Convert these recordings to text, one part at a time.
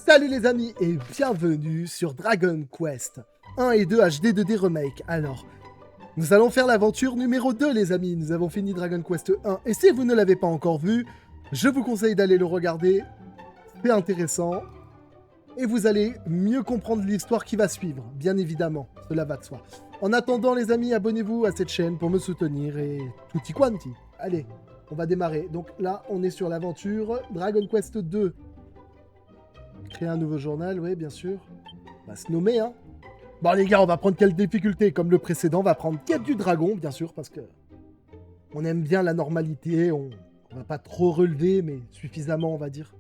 Salut les amis et bienvenue sur Dragon Quest 1 et 2 HD 2D Remake. Alors, nous allons faire l'aventure numéro 2 les amis. Nous avons fini Dragon Quest 1 et si vous ne l'avez pas encore vu, je vous conseille d'aller le regarder. C'est intéressant et vous allez mieux comprendre l'histoire qui va suivre, bien évidemment, cela va de soi. En attendant les amis, abonnez-vous à cette chaîne pour me soutenir et tutti quanti. Allez, on va démarrer. Donc là, on est sur l'aventure Dragon Quest 2. Créer un nouveau journal, oui, bien sûr. On va se nommer, hein. Bon, les gars, on va prendre quelle difficulté? Comme le précédent, on va prendre Quête du Dragon, bien sûr, parce que on aime bien la normalité. On va pas trop relever, mais suffisamment, on va dire.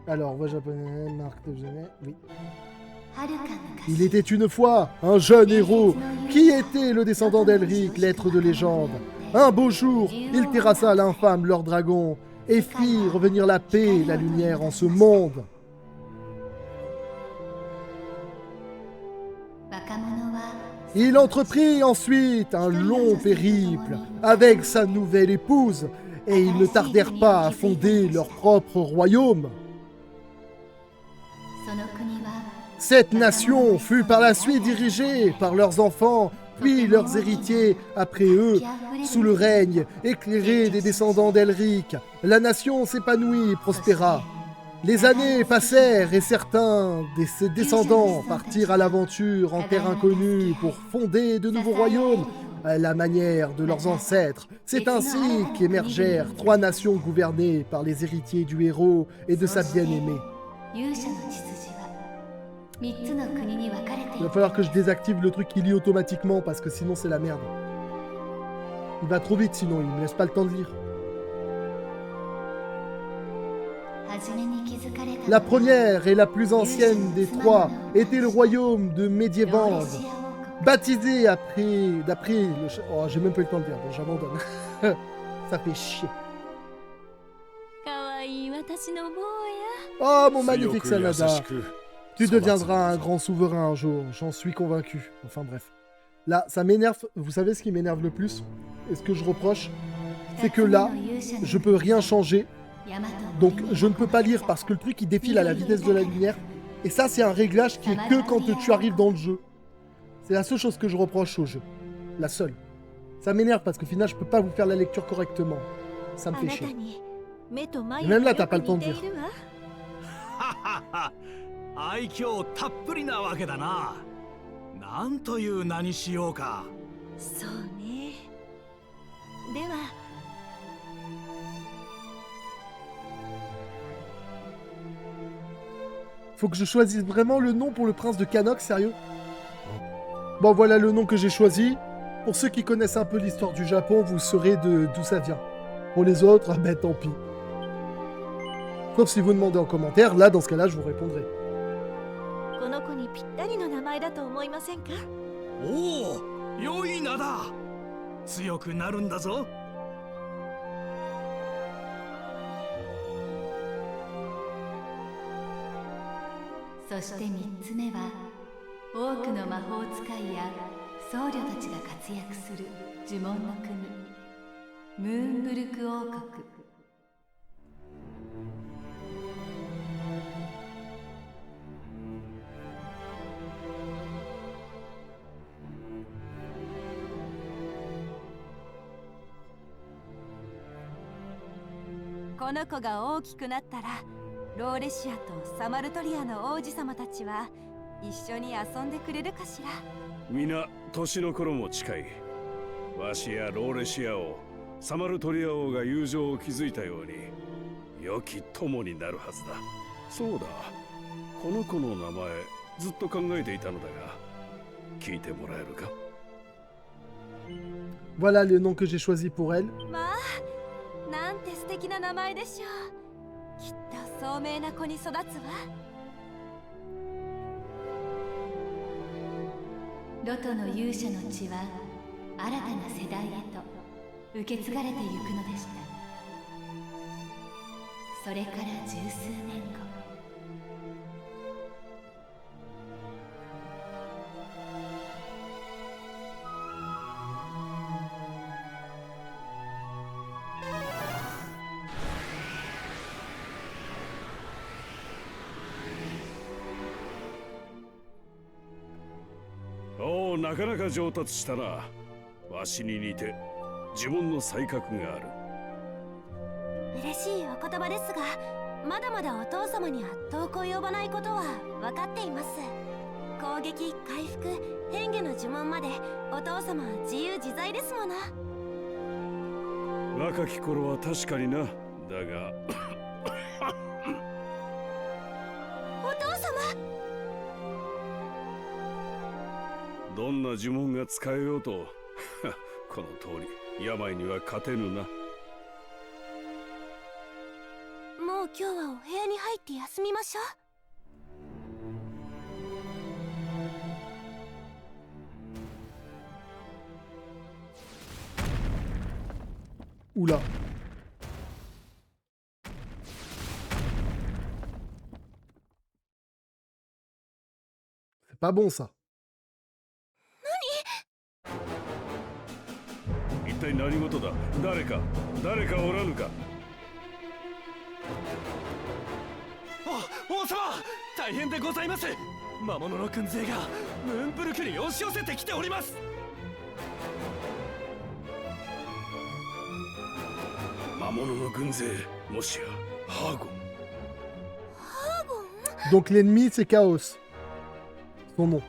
Alors, voix japonais, marque de Genève, oui. Il était une fois un jeune héros qui était le descendant d'Elric, l'être de légende. Un beau jour, il terrassa l'infâme Lord Dragon et fit revenir la paix et la lumière en ce monde. Il entreprit ensuite un long périple avec sa nouvelle épouse et ils ne tardèrent pas à fonder leur propre royaume. Cette nation fut par la suite dirigée par leurs enfants, puis leurs héritiers après eux, sous le règne éclairé des descendants d'Elric. La nation s'épanouit et prospéra. Les années passèrent et certains de ses descendants partirent à l'aventure en terre inconnue pour fonder de nouveaux royaumes à la manière de leurs ancêtres. C'est ainsi qu'émergèrent 3 nations gouvernées par les héritiers du héros et de sa bien-aimée. Il va falloir que je désactive le truc qui lit automatiquement parce que sinon c'est la merde. Il va trop vite sinon, il me laisse pas le temps de lire. La première et la plus ancienne des 3 était le royaume de Médiévande, baptisé d'après le... Oh, j'ai même pas eu le temps de lire, bon, j'abandonne. Ça fait chier. Oh, mon magnifique Sanada. Tu deviendras un grand souverain un jour, j'en suis convaincu. Enfin bref. Là, ça m'énerve. Vous savez ce qui m'énerve le plus? Et ce que je reproche? C'est que là, je peux rien changer. Donc je ne peux pas lire parce que le truc il défile à la vitesse de la lumière. Et ça, c'est un réglage qui est que quand tu arrives dans le jeu. C'est la seule chose que je reproche au jeu. La seule. Ça m'énerve parce qu'au final, je peux pas vous faire la lecture correctement. Ça me fait chier. Et même là, t'as pas le temps de lire. 愛嬌たっぷりなわけだな。なんという名にしようか。そうね。では。Faut que je choisisse vraiment le nom pour le prince de Canox, sérieux? Bon, voilà le nom que j'ai choisi. Pour ceux qui connaissent un peu l'histoire du Japon, vous saurez d'où ça vient. Pour les autres, ah ben tant pis. Sauf si vous demandez en commentaire, là, dans ce cas-là, je vous répondrai. この子にぴったりの名前だと思いませんか？おお、良い名だ。強くなるんだぞ。そして3つ目は多くの魔法使いや僧侶たちが活躍する呪文の国ムーンブルク王国。この子が大きくなったらローレシアとサマルトリアの王子様たちは一緒に遊んでくれるかしら。皆年の頃も近い。わしやローレシア王、サマルトリア王が友情を築いたように良き友になるはずだ。そうだ、この子の名前ずっと考えていたのだが聞いてもらえるか？ Voilà le nom que j'ai choisi pour elle. まあ、なんて素敵な名前でしょう。きっと聡明な子に育つわ。ロトの勇者の血は新たな世代へと受け継がれてゆくのでした。それから十数年後。なかなか上達したな。わしに似て呪文の才覚がある。嬉しいお言葉ですが、まだまだお父様には遠く及ばないことは分かっています。攻撃、回復、変化の呪文までお父様は自由自在ですもの。若き頃は確かにな。だがお父様、どんな呪文が使えようとこの通り病には勝てぬな。もう今日はお部屋に入って休みましょう。Oula. C'est pas bon ça. 一体何事だ。誰かおらぬか。王様、大変でございます。魔物の軍勢がムーンブルクに押し寄せてきております。魔物の軍勢、もしやハーゴン。Donc l'ennemi c'est Chaos. Son nom.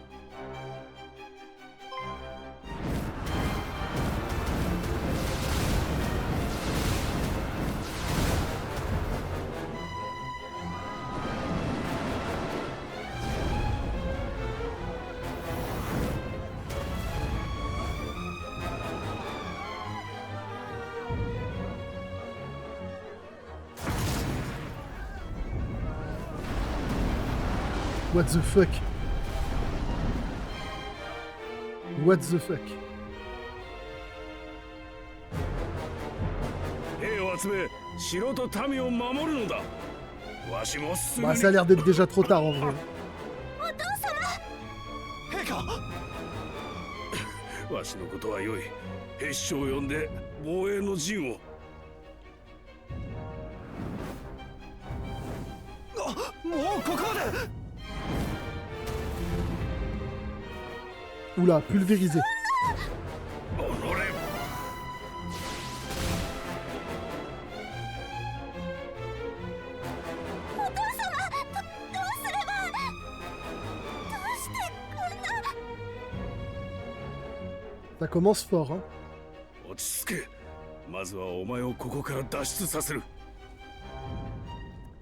What the fuck? What the fuck? 兵を集め、城と民を守るのだ。わしもすぐに。 Bah ça a l'air d'être déjà trop tard en vrai. 陛下、わしのことはよい。兵士長を呼んで防衛の陣を。もうここまで。Oula, pulvérisé. おのれ。お父様、どうすれば、どうしてこんな。 Ça commence fort, hein. 落ち着け。まずはお前をここから脱出させる。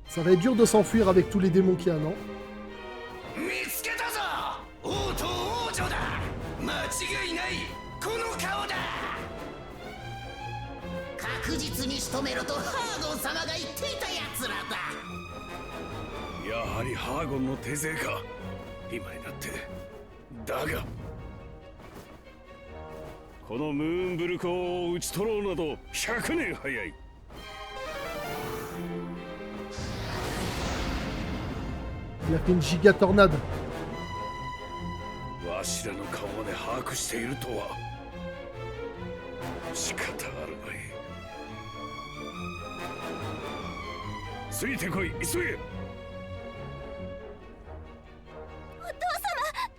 Ça va être dur de s'enfuir avec tous les démons qu'il y a, non? 見つけたぞ。王と王女だ。間違いない。この顔だ。確実に仕留めろとハーゴン様が言っていたやつらだ。やはりハーゴンの手勢か。今になって。だがこのムーンブルクを討ち取ろうなど100年早い。 Il a fait une giga tornade. わしらの顔まで把握しているとは仕方あるまい。ついてこい、急げ。お父様、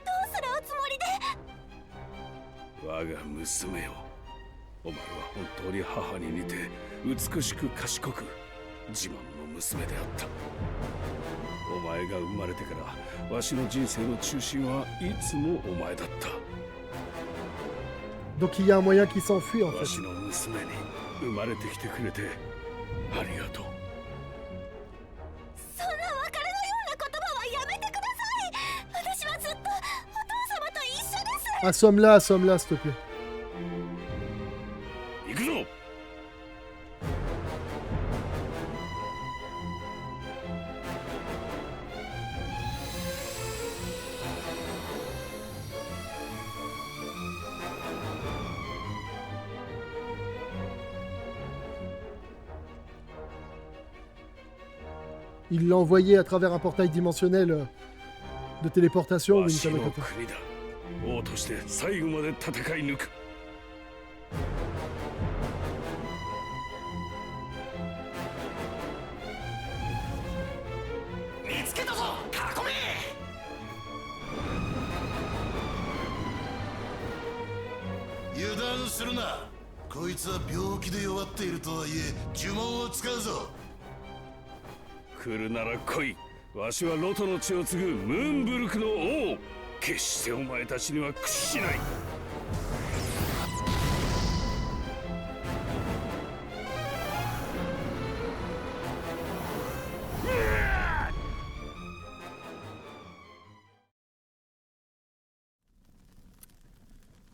どうするおつもりで。我が娘よ、お前は本当に母に似て美しく賢く自慢の娘であった。お前が生まれてからわしの人生の中心はいつもお前だった。 Donc il y a un moyen qui s'enfuit en わ fait. しの娘に生まれてきてくれてありがとう。そんな別れのような言葉はやめてください。私はずっとお父様と一緒です。 Assomme-la, assomme-la, s'il te plaît. 行くぞ。 Il l'a envoyé à travers un portail dimensionnel de téléportation ou わ une しの connerie comme ça. 国だ。王として最後まで戦い抜く。見つけたぞ。囲め。するな。こいつは病気で弱っているとはいえ呪文を使うぞ。来るなら来い。わしはロトの血を継ぐムーンブルクの王。決してお前たちには屈しない。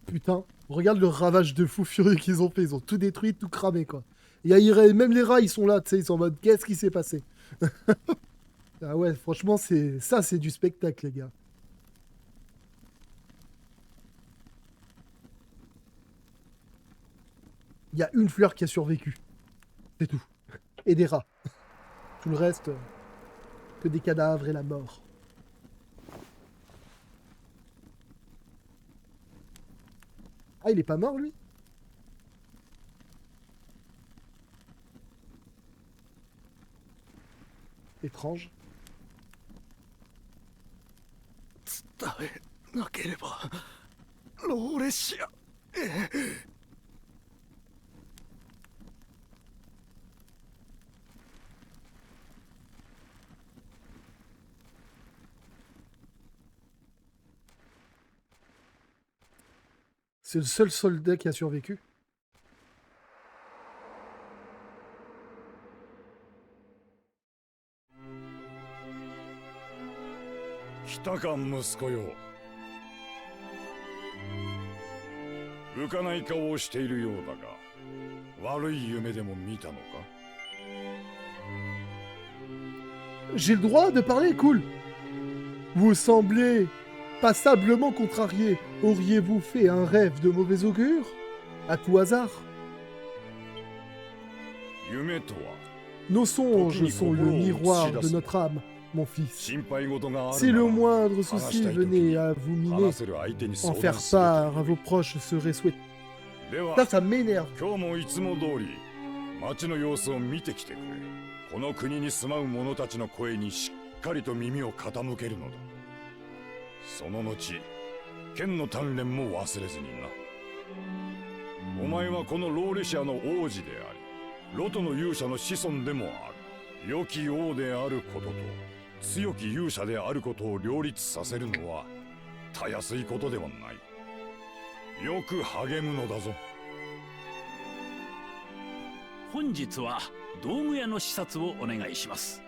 Putain, regarde le ravage de fou furieux qu'ils ont fait. Ils ont tout détruit, tout cramé, quoi. Même les rats, ils sont là, tu sais, ils sont en mode « Qu'est-ce qui s'est passé ?» Ah ouais, franchement, c'est du spectacle, les gars. Il y a une fleur qui a survécu. C'est tout. Et des rats. Tout le reste, que des cadavres et la mort. Ah, il est pas mort, lui? Étrange. 伝えなければローレシア。C'est le seul soldat qui a survécu. 来たか息子よ。浮かない顔をしているようだが、悪い夢でも見たのか？ J'ai le droit de parler, cool. Vous semblez passablement contrarié. Auriez-vous fait un rêve de mauvais augure? À tout hasard? 夢とは Nos songes sont le miroir de notre âme, mon fils. 心配事があ Si る le なら moindre souci venait à vous miner, 話せる相手に en 相 faire 談する part à vos proches serait souhaité. では Ça m'énerve. 今日もいつも通り町の様子を見てきてくれ。この国に住まう者たちの声にしっかりと耳を傾けるのだ。その後剣の鍛錬も忘れずにな。お前はこのローレシアの王子であり、ロトの勇者の子孫でもある。良き王であることと強き勇者であることを両立させるのはたやすいことではない。よく励むのだぞ。本日は道具屋の視察をお願いします。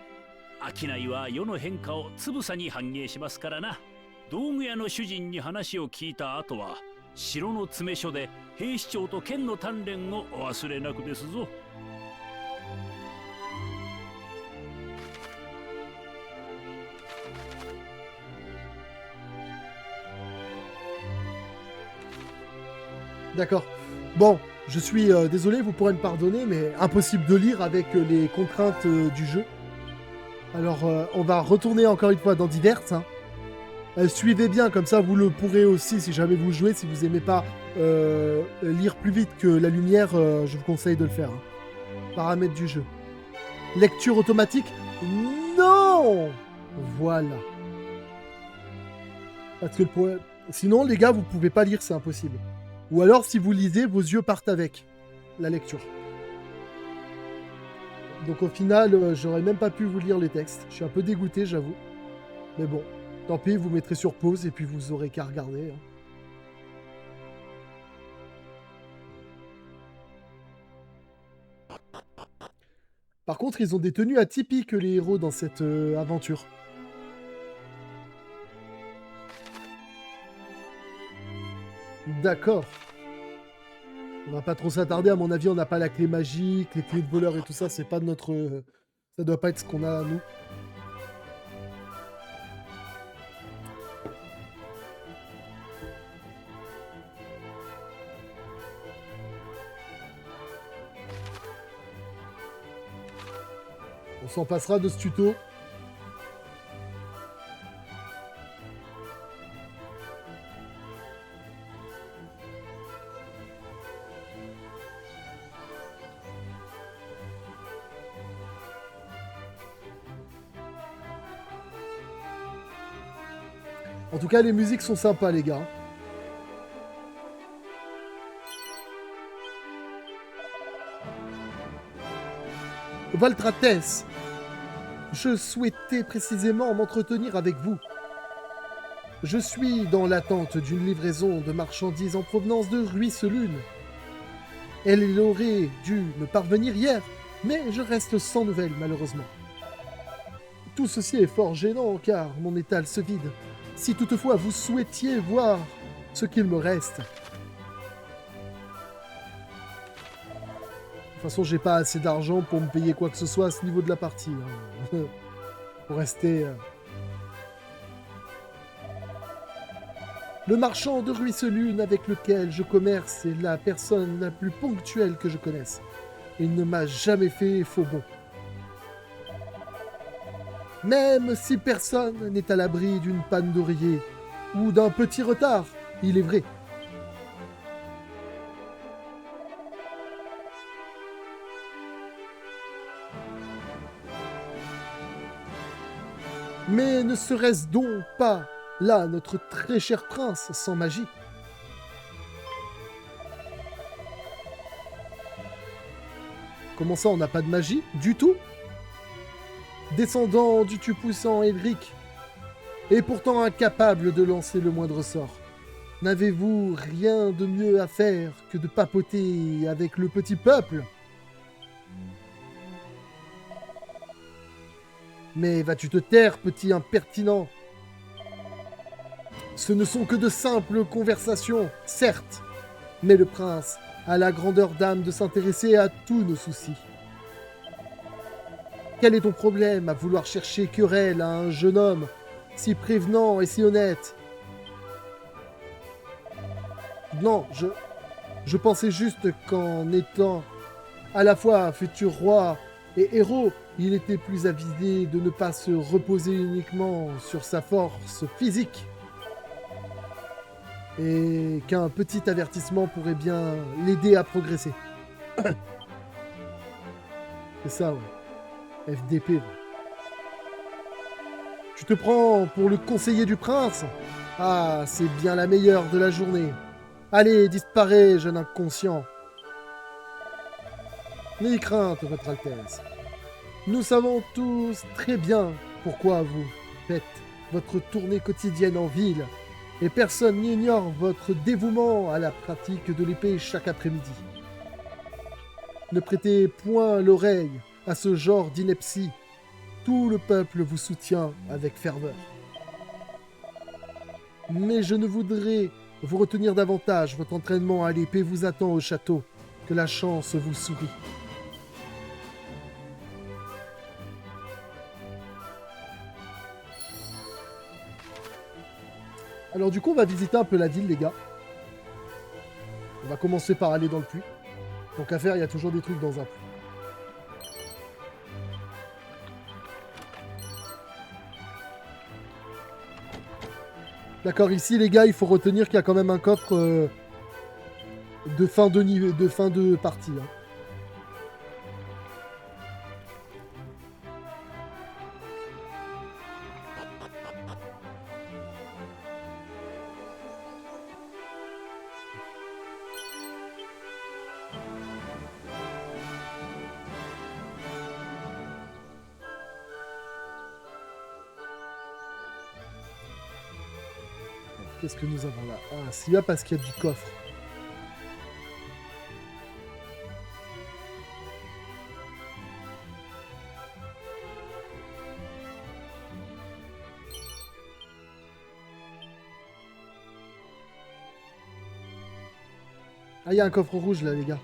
商いは世の変化をつぶさに反映しますからな。道具屋の主人に話を聞いた後は城の詰め所で兵士長と剣の鍛錬をお忘れなくですぞ。D'accord. Bon, je suis désolé, vous pourrez me pardonner, mais impossible de lire avec les contraintes du jeu. Alors, on va retourner encore une fois dans Diverses. Hein. Suivez bien, comme ça vous le pourrez aussi si jamais vous jouez. Si vous aimez pas lire plus vite que la lumière, je vous conseille de le faire. Hein. Paramètres du jeu. Lecture automatique? Non! Voilà. Parce que sinon, les gars, vous pouvez pas lire, c'est impossible. Ou alors, si vous lisez, vos yeux partent avec la lecture. Donc au final, j'aurais même pas pu vous lire les textes. Je suis un peu dégoûté, j'avoue. Mais bon, tant pis, vous mettrez sur pause et puis vous aurez qu'à regarder. Hein. Par contre, ils ont des tenues atypiques, les héros, dans cette aventure. D'accord. On va pas trop s'attarder, à mon avis, on n'a pas la clé magique, les clés de voleur et tout ça, c'est pas de notre... Ça doit pas être ce qu'on a, nous. On s'en passera de ce tuto. En tout cas, les musiques sont sympas, les gars. Valtrates, je souhaitais précisément m'entretenir avec vous. Je suis dans l'attente d'une livraison de marchandises en provenance de Ruisselune. Elle aurait dû me parvenir hier, mais je reste sans nouvelles malheureusement. Tout ceci est fort gênant car mon étal se vide. Si toutefois vous souhaitiez voir ce qu'il me reste. De toute façon, j'ai pas assez d'argent pour me payer quoi que ce soit à ce niveau de la partie. Hein. Pour rester... Le marchand de Ruisselune avec lequel je commerce est la personne la plus ponctuelle que je connaisse. Il ne m'a jamais fait faux bon. Même si personne n'est à l'abri d'une panne d'oreiller ou d'un petit retard, il est vrai. Mais ne serait-ce donc pas là notre très cher prince sans magie? Comment ça, on n'a pas de magie du tout? Descendant du tout-puissant Elric, et pourtant incapable de lancer le moindre sort. N'avez-vous rien de mieux à faire que de papoter avec le petit peuple? Mais vas-tu te taire, petit impertinent? Ce ne sont que de simples conversations, certes, mais le prince a la grandeur d'âme de s'intéresser à tous nos soucis. Quel est ton problème à vouloir chercher querelle à un jeune homme si prévenant et si honnête? Non, je pensais juste qu'en étant à la fois futur roi et héros, il était plus avisé de ne pas se reposer uniquement sur sa force physique. Et qu'un petit avertissement pourrait bien l'aider à progresser. C'est ça, ouais. FDP. Ouais. Tu te prends pour le conseiller du prince? Ah, c'est bien la meilleure de la journée. Allez, disparais, jeune inconscient. N'ayez crainte, votre Altesse. Nous savons tous très bien pourquoi vous faites votre tournée quotidienne en ville, et personne n'ignore votre dévouement à la pratique de l'épée chaque après-midi. Ne prêtez point l'oreille à ce genre d'ineptie. Tout le peuple vous soutient avec ferveur. Mais je ne voudrais vous retenir davantage. Votre entraînement à l'épée vous attend au château. Que la chance vous sourie. Alors du coup, on va visiter un peu la ville, les gars. On va commencer par aller dans le puits. Donc à faire, il y a toujours des trucs dans un puits. D'accord, ici, les gars, il faut retenir qu'il y a quand même un coffre de fin de partie. Hein. Qu'est-ce que nous avons là? Ah, c'est là parce qu'il y a du coffre. Ah, il y a un coffre rouge là, les gars.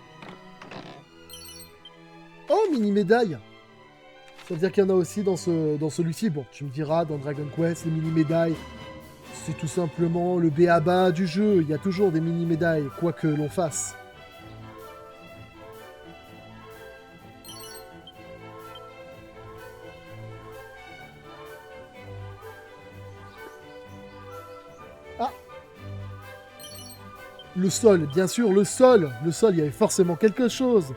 Oh, mini médaille. Ça veut dire qu'il y en a aussi dans celui-ci. Bon, tu me diras, dans Dragon Quest, les mini médailles. C'est tout simplement le b.a.-ba du jeu. Il y a toujours des mini-médailles, quoi que l'on fasse. Ah! Le sol, bien sûr, le sol. Le sol, il y avait forcément quelque chose.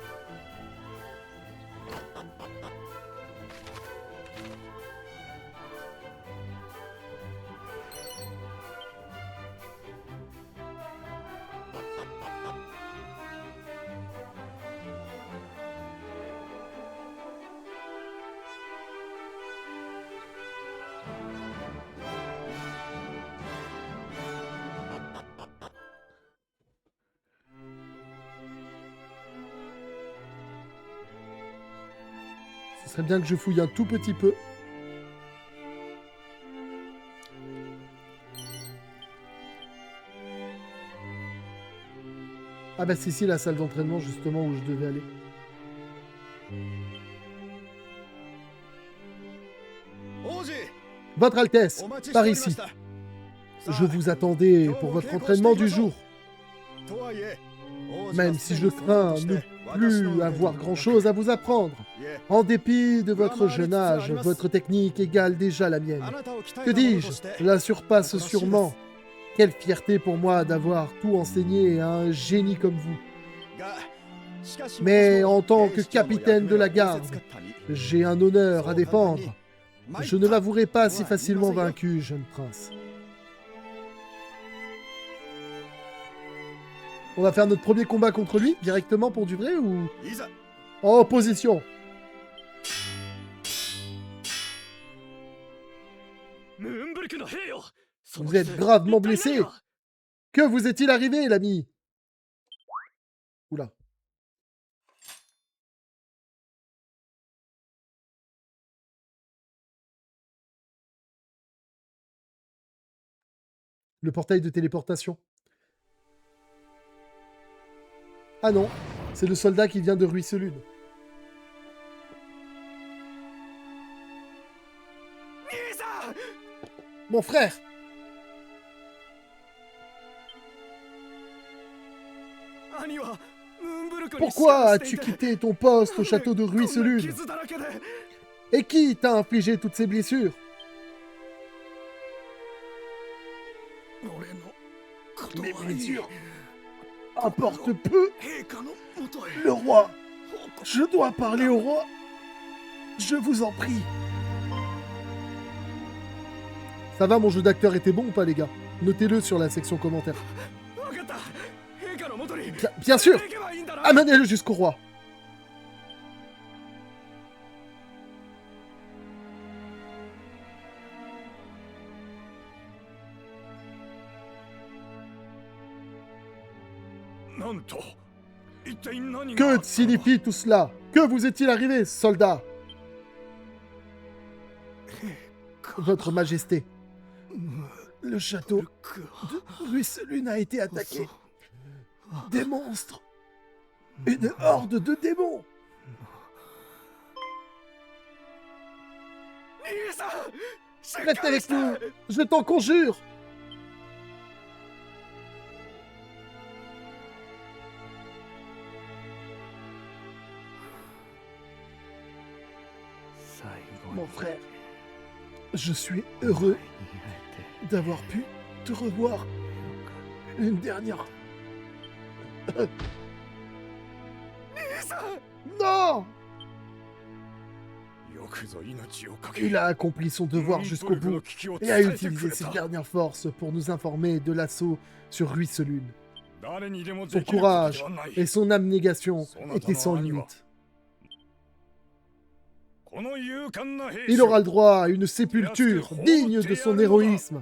Ce serait bien que je fouille un tout petit peu. Ah bah c'est ici la salle d'entraînement justement où je devais aller. Votre Altesse, par ici. Je vous attendais pour votre entraînement du jour. Même si je crains ne plus avoir grand-chose à vous apprendre. En dépit de votre jeune âge, votre technique égale déjà la mienne. Que dis-je? La surpasse sûrement. Quelle fierté pour moi d'avoir tout enseigné à un génie comme vous. Mais en tant que capitaine de la garde, j'ai un honneur à défendre. Je ne l'avouerai pas si facilement vaincu, jeune prince. On va faire notre premier combat contre lui, directement pour du vrai, ou... En position. Vous êtes gravement blessé. Que vous est-il arrivé, l'ami? Oula. Le portail de téléportation. Ah non, c'est le soldat qui vient de Ruisselune. Mon frère! Pourquoi as-tu quitté ton poste au château de Ruisselune? Et qui t'a infligé toutes ces blessures? Mes blessures importent peu. Le roi. Je dois parler au roi. Je vous en prie. Ça va, mon jeu d'acteur était bon ou pas, les gars? Notez-le sur la section commentaires. Bien sûr. Amenez-le jusqu'au roi. Que signifie tout cela? Que vous est-il arrivé, soldat? Votre Majesté, le château de Ruisselune a été attaqué. Des monstres. Une horde de démons. Reste avec nous, je t'en conjure. Mon frère, je suis heureux d'avoir pu te revoir une dernière. Non! Il a accompli son devoir jusqu'au bout et a utilisé ses dernières forces pour nous informer de l'assaut sur Ruisselune. Son courage et son abnégation étaient sans limite. Il aura le droit à une sépulture digne de son héroïsme.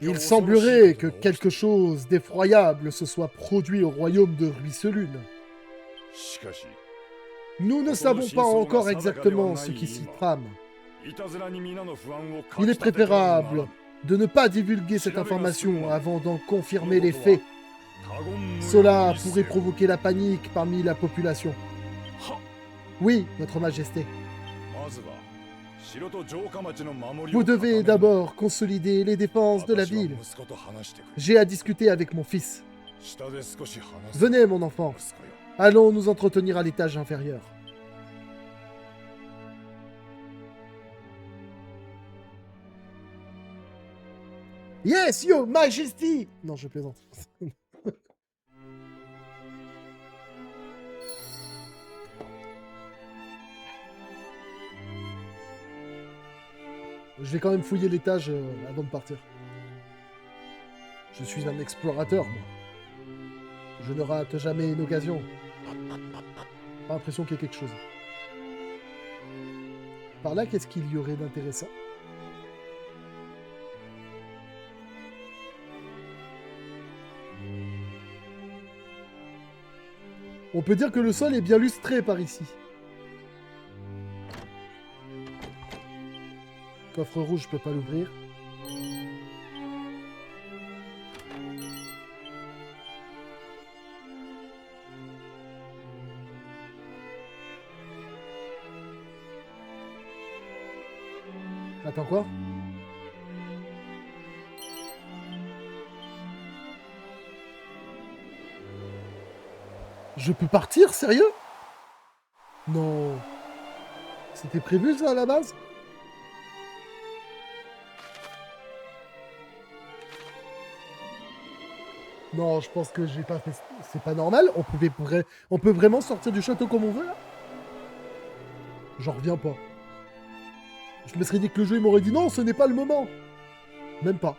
Il semblerait que quelque chose d'effroyable se soit produit au royaume de Ruisselune. Nous ne savons pas encore exactement ce qui s'y trame. Il est préférable de ne pas divulguer cette information avant d'en confirmer les faits. Cela pourrait provoquer la panique parmi la population. Oui, Votre Majesté. Vous devez d'abord consolider les défenses de la ville. J'ai à discuter avec mon fils. Venez, mon enfant. Allons nous entretenir à l'étage inférieur. Yes, yo, Majesty! Non, je plaisante. Je vais quand même fouiller l'étage avant de partir. Je suis un explorateur, moi. Je ne rate jamais une occasion. Pas l'impression qu'il y ait quelque chose. Par là, qu'est-ce qu'il y aurait d'intéressant? On peut dire que le sol est bien lustré par ici. Coffre rouge, je peux pas l'ouvrir. Attends, quoi? Je peux partir, sérieux? Non. C'était prévu ça à la base? Non, je pense que j'ai pas fait... C'est pas normal. On peut vraiment sortir du château comme on veut, là? J'en reviens pas. Je me serais dit que le jeu, il m'aurait dit non, ce n'est pas le moment. Même pas.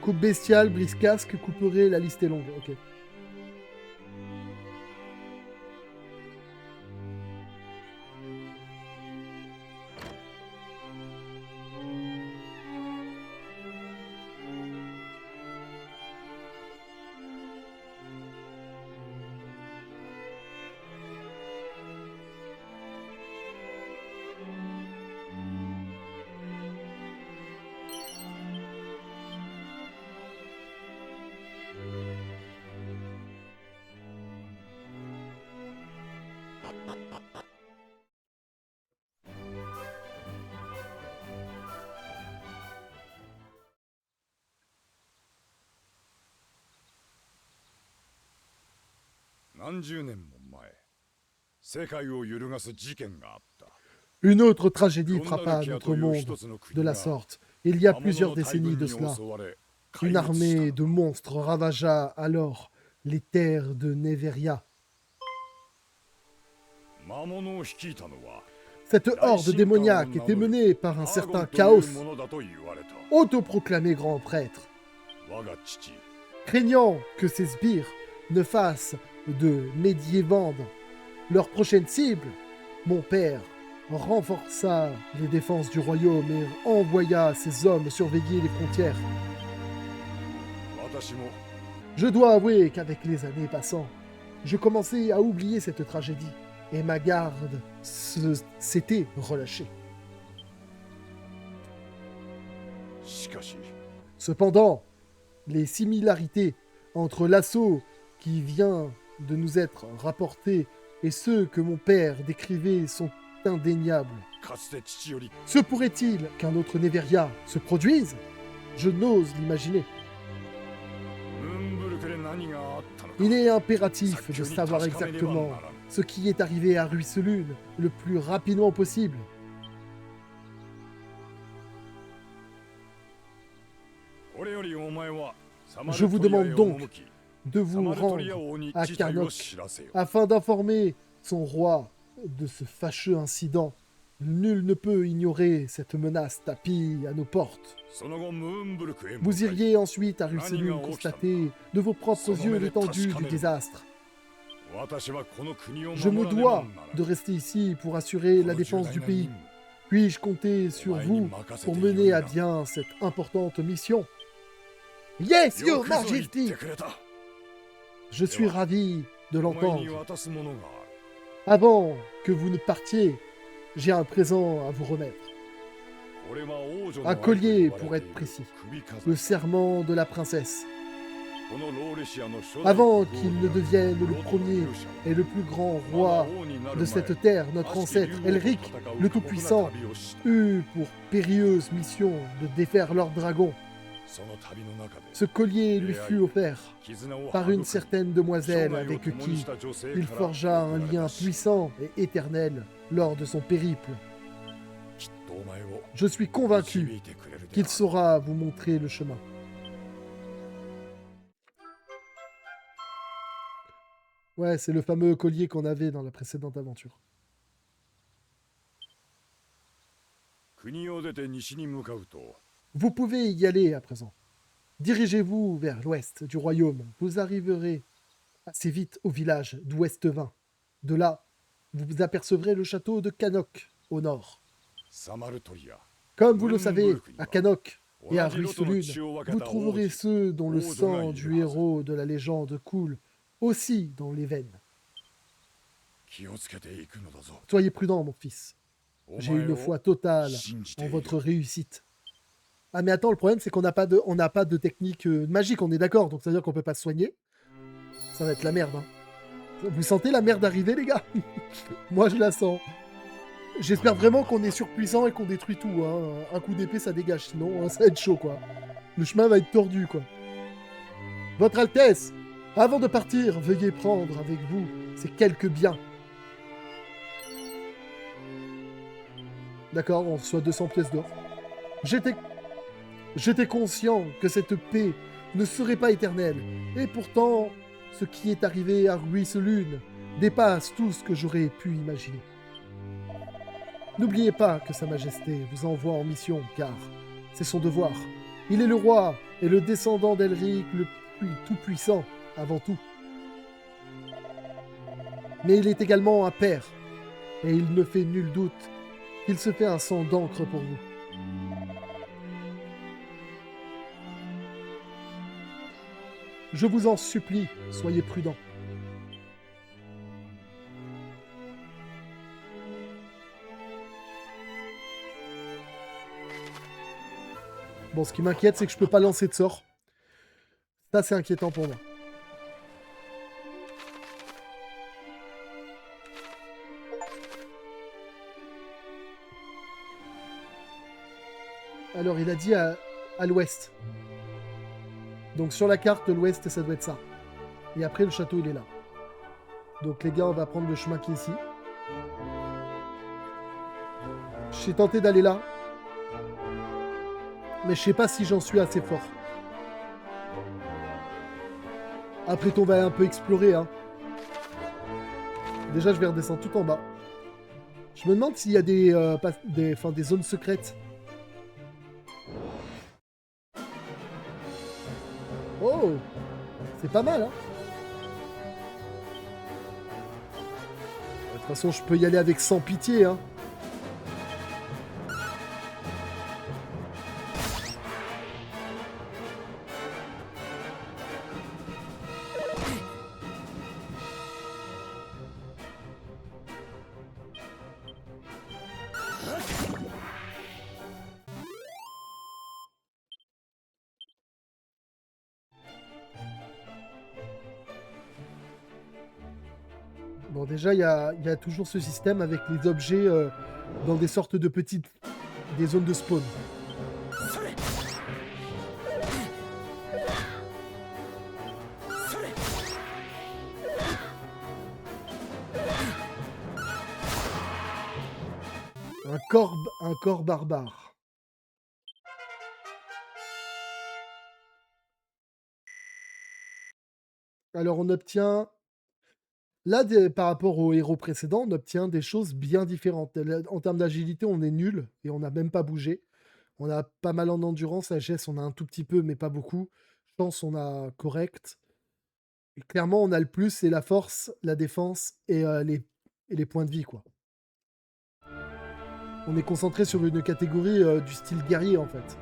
Coupe bestiale, brise casque, couperée, la liste est longue. Ok. Une autre tragédie frappa notre monde de la sorte. Il y a plusieurs décennies de cela. Une armée de monstres ravagea alors les terres de Neveria. Cette horde démoniaque était menée par un certain Chaos, autoproclamé grand prêtre. Craignant que ces sbires ne fassent de Médiévande leur prochaine cible, mon père renforça les défenses du royaume et envoya ses hommes surveiller les frontières. Je dois avouer qu'avec les années passant, je commençais à oublier cette tragédie et ma garde s'était relâchée. Cependant, les similarités entre l'assaut qui vient de nous être rapporté et ceux que mon père décrivait sont indéniables. Se pourrait-il qu'un autre Neveria se produise? Je n'ose l'imaginer. Il est impératif de savoir exactement ce qui est arrivé à Ruisselune le plus rapidement possible. Je vous demande donc de vous rendre à Karnok afin d'informer son roi de ce fâcheux incident. Nul ne peut ignorer cette menace tapie à nos portes. Vous iriez ensuite à Ruisselune constater de vos propres yeux l'étendue du désastre. Je me dois de rester ici pour assurer la défense du pays. Puis-je compter sur vous pour mener à bien cette importante mission? Yes, Your Majesty! Je suis ravi de l'entendre. Avant que vous ne partiez, j'ai un présent à vous remettre. Un collier, pour être précis. Le serment de la princesse. Avant qu'il ne devienne le premier et le plus grand roi de cette terre, notre ancêtre Elric, le Tout-Puissant, eut pour périlleuse mission de défaire leur dragon. Ce collier lui fut offert par une certaine demoiselle avec qui il forgea un lien puissant et éternel lors de son périple. Je suis convaincu qu'il saura vous montrer le chemin. Ouais, c'est le fameux collier qu'on avait dans la précédente aventure. 国を出て西に向かうと Vous pouvez y aller à présent. Dirigez-vous vers l'ouest du royaume. Vous arriverez assez vite au village d'Ouest-Vin. De là, vous apercevrez le château de Canok, au nord. サマルトリア Comme vous le savez, à Canok et à Ruisselune, vous trouverez ceux dont le sang du héros de la légende coule aussi dans les veines. 気をつけていくのだぞ Soyez prudent, mon fils. お J'ai 前 une を foi totale 信じて en いる votre réussite. Ah mais attends, le problème c'est qu'on n'a pas de technique magique, on est d'accord, donc ça veut dire qu'on peut pas se soigner. Ça va être la merde. Hein. Vous sentez la merde arriver, les gars? Moi je la sens. J'espère vraiment qu'on est surpuissant et qu'on détruit tout. Hein. Un coup d'épée ça dégage, sinon hein, ça va être chaud quoi. Le chemin va être tordu quoi. Votre Altesse, avant de partir, veuillez prendre avec vous ces quelques biens. D'accord, on reçoit 200 pièces d'or. J'étais conscient que cette paix ne serait pas éternelle. Et pourtant, ce qui est arrivé à Ruisselune dépasse tout ce que j'aurais pu imaginer. N'oubliez pas que Sa Majesté vous envoie en mission, car c'est son devoir. Il est le roi et le descendant d'Elric le plus tout-puissant, avant tout. Mais il est également un père, et il ne fait nul doute qu'il se fait un sang d'encre pour vous. Je vous en supplie, soyez prudents. Bon, ce qui m'inquiète, c'est que je peux pas lancer de sort. Ça, c'est inquiétant pour moi. Alors, il a dit à l'ouest. Donc, sur la carte de l'ouest, ça doit être ça. Et après, le château, il est là. Donc, les gars, on va prendre le chemin qui est ici. J'ai tenté d'aller là. Mais je sais pas si j'en suis assez fort. Après, on va un peu explorer. Hein. Déjà, je vais redescendre tout en bas. Je me demande s'il y a des zones secrètes. Oh, c'est pas mal, hein. De toute façon, je peux y aller avec sans pitié, hein. Bon, déjà, il y a toujours ce système avec les objets dans des sortes de petites... des zones de spawn. Un corps barbare. Alors, on obtient... Là, par rapport au héros précédent, on obtient des choses bien différentes. En termes d'agilité, on est nul et on n'a même pas bougé. On a pas mal en endurance, sagesse, on a un tout petit peu, mais pas beaucoup. Chance, on a correct. Et clairement, on a le plus, c'est la force, la défense et les points de vie, quoi. On est concentré sur une catégorie du style guerrier, en fait.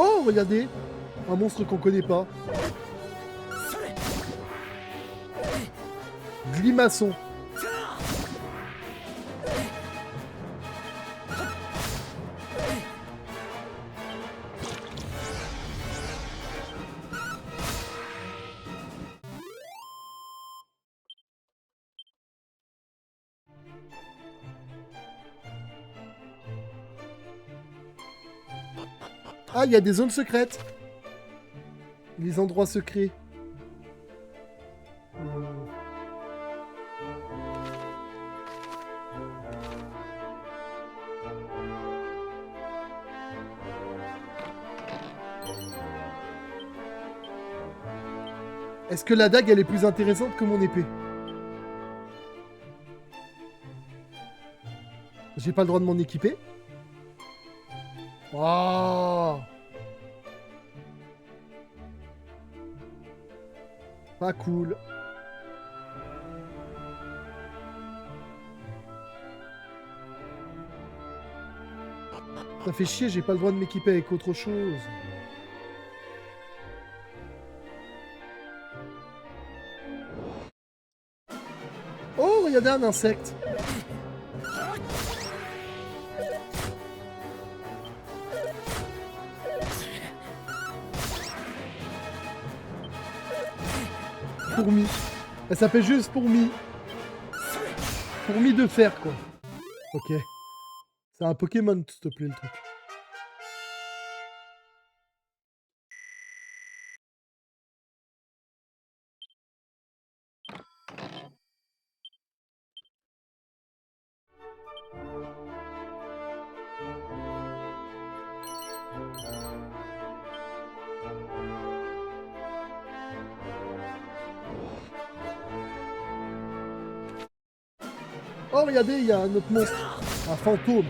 Oh, regardez! Un monstre qu'on connaît pas. Glimaçon. Ah, il y a des zones secrètes. Les endroits secrets. Est-ce que la dague, elle est plus intéressante que mon épée? J'ai pas le droit de m'en équiper. Oh, pas cool. Ça fait chier, j'ai pas le droit de m'équiper avec autre chose. Oh, regardez un insecte. Fourmi. Elle s'appelle juste Fourmi. Fourmi de fer, quoi. Ok. C'est un Pokémon, s'il te plaît, le truc. Oh, regardez, il y a un autre monstre. Un fantôme.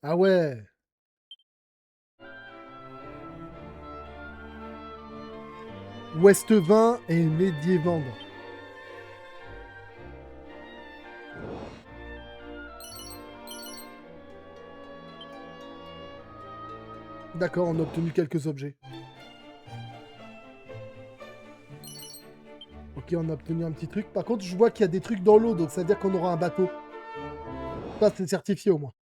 Ah ouais. Ouest 20 et Médiévendre. D'accord, on a obtenu quelques objets. Ok, on a obtenu un petit truc. Par contre, je vois qu'il y a des trucs dans l'eau, donc ça veut dire qu'on aura un bateau. Ça, c'est certifié au moins.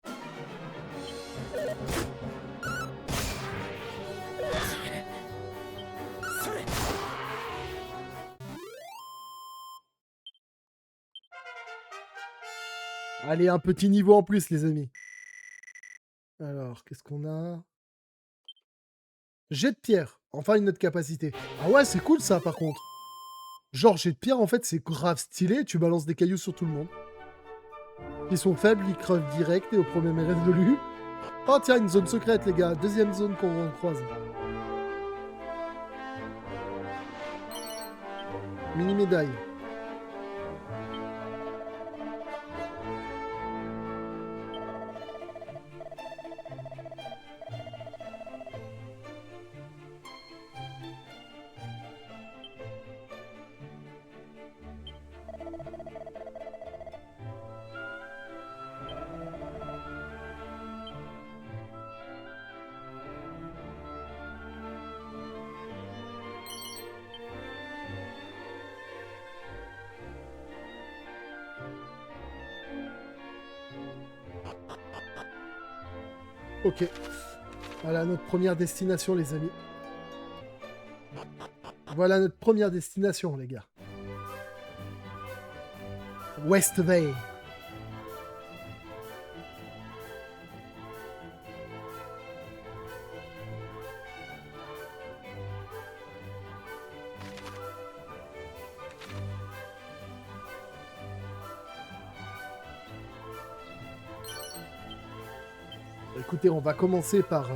Allez, un petit niveau en plus, les amis. Alors, qu'est-ce qu'on a? Jet de pierre. Enfin, une autre capacité. Ah ouais, c'est cool ça, par contre. Genre, jet de pierre, en fait, c'est grave stylé. Tu balances des cailloux sur tout le monde. Ils sont faibles, ils crevent direct et au premier résolu. Oh, tiens, une zone secrète, les gars. Deuxième zone qu'on croise. Mini médaille. Ok. Voilà notre première destination, les amis. Voilà notre première destination, les gars. West Bay. Écoutez, on va commencer par...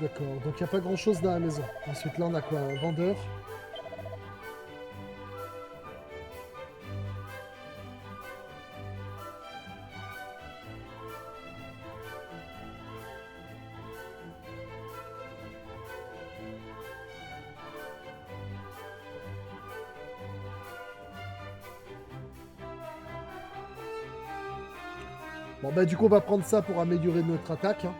D'accord, donc il n'y a pas grand chose dans la maison. Ensuite là on a quoi? Un vendeur. Bon bah du coup on va prendre ça pour améliorer notre attaque. Hein.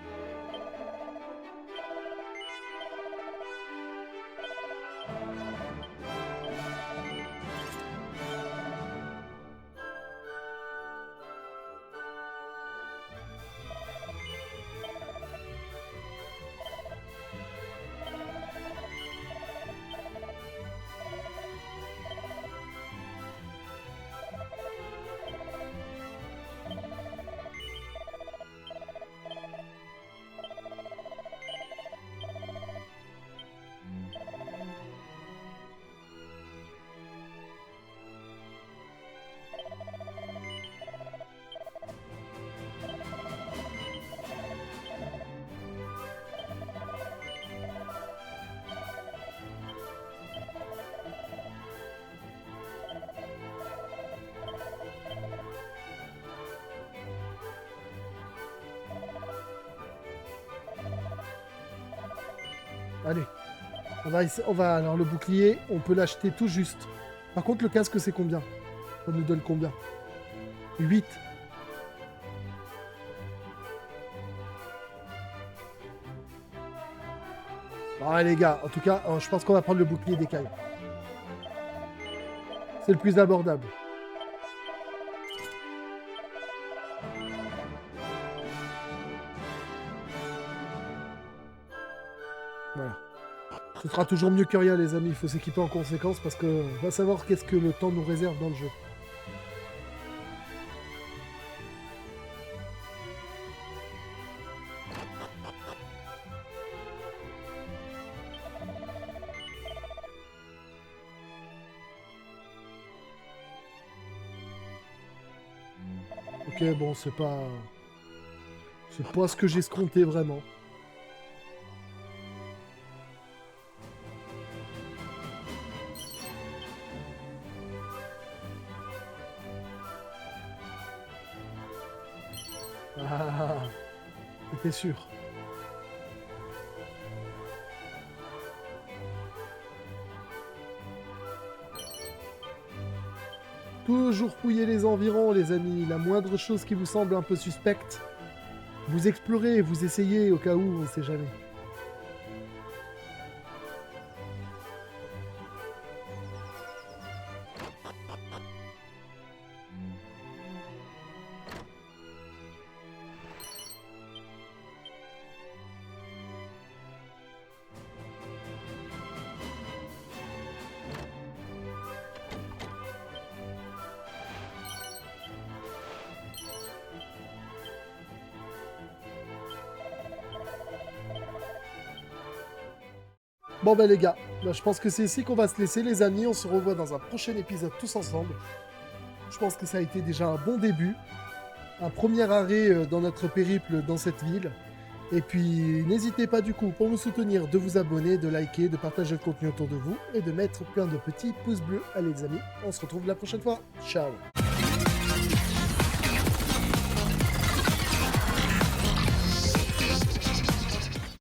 Allez, on va alors le bouclier, on peut l'acheter tout juste. Par contre, le casque, c'est combien? Ça nous donne combien? 8. Ah les gars, en tout cas, je pense qu'on va prendre le bouclier d'écaille. C'est le plus abordable. Voilà. Ce sera toujours mieux que rien, les amis. Il faut s'équiper en conséquence parce que on va savoir qu'est-ce que le temps nous réserve dans le jeu. Ok, bon, c'est pas ce que j'escomptais vraiment. Ah, c'était sûr. Toujours fouiller les environs, les amis. La moindre chose qui vous semble un peu suspecte, vous explorez, vous essayez au cas où, on ne sait jamais. Bon bah les gars, je pense que c'est ici qu'on va se laisser les amis, on se revoit dans un prochain épisode tous ensemble. Je pense que ça a été déjà un bon début, un premier arrêt dans notre périple dans cette ville. Et puis n'hésitez pas du coup pour me soutenir de vous abonner, de liker, de partager le contenu autour de vous et de mettre plein de petits pouces bleus. Allez les amis, on se retrouve la prochaine fois. Ciao.